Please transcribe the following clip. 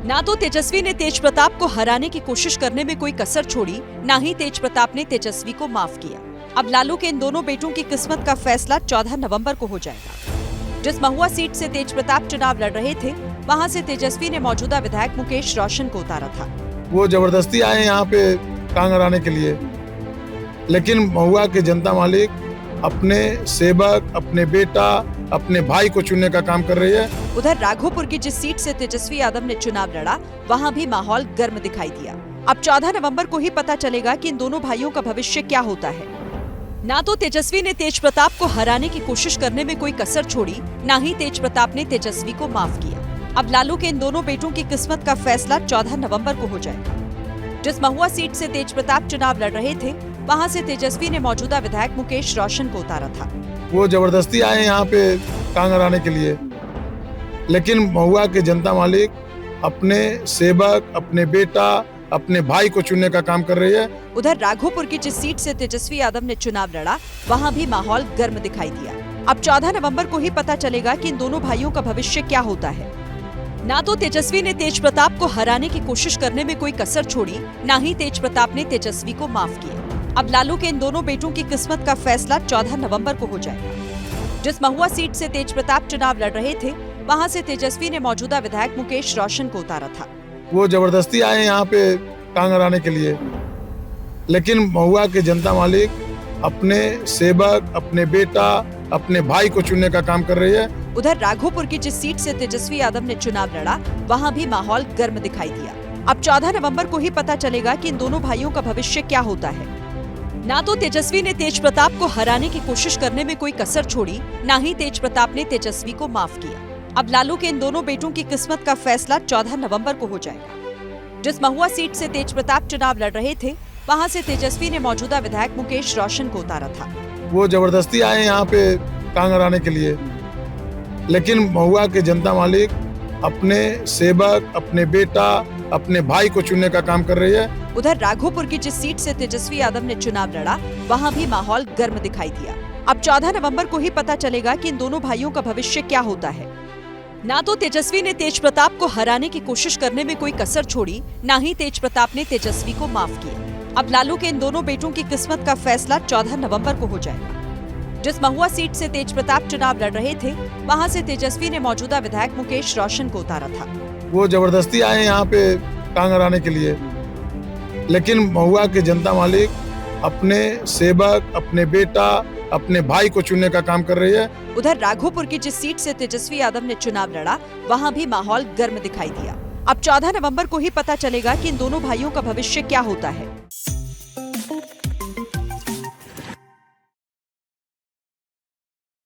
ना तो तेजस्वी ने तेज प्रताप को हराने की कोशिश करने में कोई कसर छोड़ी, ना ही तेज प्रताप ने तेजस्वी को माफ किया। अब लालू के इन दोनों बेटों की किस्मत का फैसला 14 नवंबर को हो जाएगा। जिस महुआ सीट से तेज प्रताप चुनाव लड़ रहे थे, वहां से तेजस्वी ने मौजूदा विधायक मुकेश रोशन को उतारा था। वो जबरदस्ती आए यहाँ पे टांग अड़ाने के लिए, लेकिन महुआ के जनता मालिक अपने सेवक, अपने बेटा, अपने भाई को चुनने का काम कर रही है। उधर राघोपुर की जिस सीट से तेजस्वी यादव ने चुनाव लड़ा, वहां भी माहौल गर्म दिखाई दिया। अब 14 नवंबर को ही पता चलेगा कि इन दोनों भाइयों का भविष्य क्या होता है। ना तो तेजस्वी ने तेज प्रताप को हराने की कोशिश करने में कोई कसर छोड़ी, ना ही तेज प्रताप ने तेजस्वी को माफ किया। अब लालू के इन दोनों बेटों की किस्मत का फैसला 14 नवंबर को हो जाएगा। जिस महुआ सीट से तेज प्रताप चुनाव लड़ रहे थे, वहां से तेजस्वी ने मौजूदा विधायक मुकेश रोशन को उतारा था। वो जबरदस्ती आए यहाँ पे टांग अड़ाने के लिए, लेकिन महुआ के जनता मालिक अपने सेवक, अपने बेटा, अपने भाई को चुनने का काम कर रही है। उधर राघोपुर की जिस सीट से तेजस्वी यादव ने चुनाव लड़ा, वहां भी माहौल गर्म दिखाई दिया। अब 14 नवंबर को ही पता चलेगा कि इन दोनों भाइयों का भविष्य क्या होता है। ना तो तेजस्वी ने तेज प्रताप को हराने की कोशिश करने में कोई कसर छोड़ी, ना ही तेज प्रताप ने तेजस्वी को माफ किया। अब लालू के इन दोनों बेटों की किस्मत का फैसला 14 नवंबर को हो जाएगा। जिस महुआ सीट से तेज प्रताप चुनाव लड़ रहे थे, वहां से तेजस्वी ने मौजूदा विधायक मुकेश रोशन को उतारा था। वो जबरदस्ती आए यहाँ पे टांग अड़ाने के लिए, लेकिन महुआ के जनता मालिक अपने सेवक, अपने बेटा, अपने भाई को चुनने का काम कर रही है। उधर राघोपुर की जिस सीट से तेजस्वी यादव ने चुनाव लड़ा, वहां भी माहौल गर्म दिखाई दिया। अब 14 नवंबर को ही पता चलेगा कि इन दोनों भाइयों का भविष्य क्या होता है। ना तो तेजस्वी ने तेज प्रताप को हराने की कोशिश करने में कोई कसर छोड़ी, ना ही तेज प्रताप ने तेजस्वी को माफ किया। अब लालू के इन दोनों बेटों की किस्मत का फैसला 14 नवंबर को हो जाएगा। जिस महुआ सीट से तेज प्रताप चुनाव लड़ रहे थे, वहां से तेजस्वी ने मौजूदा विधायक मुकेश रोशन को उतारा था। वो जबरदस्ती आए यहाँ पे टांग अड़ाने के लिए, लेकिन महुआ के जनता मालिक अपने सेवक, अपने बेटा, अपने भाई को चुनने का काम कर रही है। उधर राघोपुर की जिस सीट से तेजस्वी यादव ने चुनाव लड़ा, वहां भी माहौल गर्म दिखाई दिया। अब 14 नवंबर को ही पता चलेगा कि इन दोनों भाइयों का भविष्य क्या होता है। ना तो तेजस्वी ने तेज प्रताप को हराने की कोशिश करने में कोई कसर छोड़ी, ना ही तेज प्रताप ने तेजस्वी को माफ किया। अब लालू के इन दोनों बेटों की किस्मत का फैसला 14 नवंबर को हो जाएगा। जिस महुआ सीट से तेज प्रताप चुनाव लड़ रहे थे, वहां से तेजस्वी ने मौजूदा विधायक मुकेश रोशन को उतारा था। वो जबरदस्ती आए यहाँ पे टांग अड़ाने के लिए, लेकिन महुआ के जनता मालिक अपने सेवक, अपने बेटा, अपने भाई को चुनने का काम कर रही है। उधर राघोपुर की जिस सीट से तेजस्वी यादव ने चुनाव लड़ा, वहां भी माहौल गर्म दिखाई दिया। अब 14 नवंबर को ही पता चलेगा कि इन दोनों भाइयों का भविष्य क्या होता है।